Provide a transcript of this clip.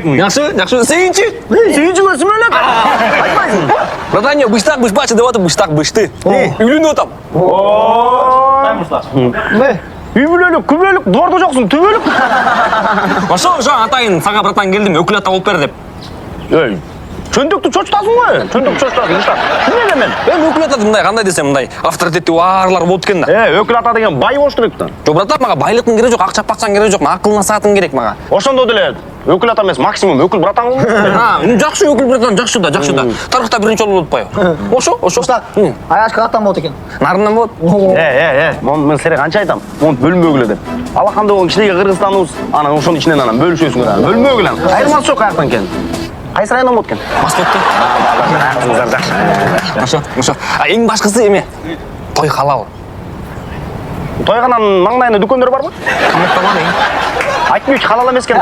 Жақсы. Сүйінші. Сүйінші көрсім өлек. Айтпайсың. Братан, быштақ бышпачы деп отыр, быштақ бышты. Үйленіп отам. Үй бүлөлік, күбөлік, дворда жоқсың, түбөлік. Ошо атайын сага братан келдим, өкүл ата болуп бер деп. Ей, чөндікті чочтасың ғой? Чөндік чочтасың, ұштар. Кім еле мен? Мен өкүл ата мындай, кандай десем мындай, авторитеттүү баарлар болуп екен да. Өкіл ата деген бай болуш керек та. Жок, братан, мага байлыктын кереги жок, акча пакчанын кереги жок, акылына саатың керек мага. Ошондо деле өкіл ата емес, максимум өкіл братан ғой. Жакшы өкүл братан, жакшы да. Тарыхта биринчи жолу болуп атпайбы? Ошо. Аяшка аттан болот экен. Нарынан болот. Мен сире канча айтам? Монт бөлүнбө өкүлү деп. Алакандай ол кичинеге Кыргызстаныбыз, анан ошонун ичинен анан бөлүшөсүңөр. Бөлүнбө өкүлү. Айырмасы жок аяктан кен. Кайсы райондон болот экен? Москвада. Ошо. Эң башкысы эме? Той халал. Тойганан маңдайында дүкөндөр барбы? Камакта бар. Айтмыйчы халал эмес экен.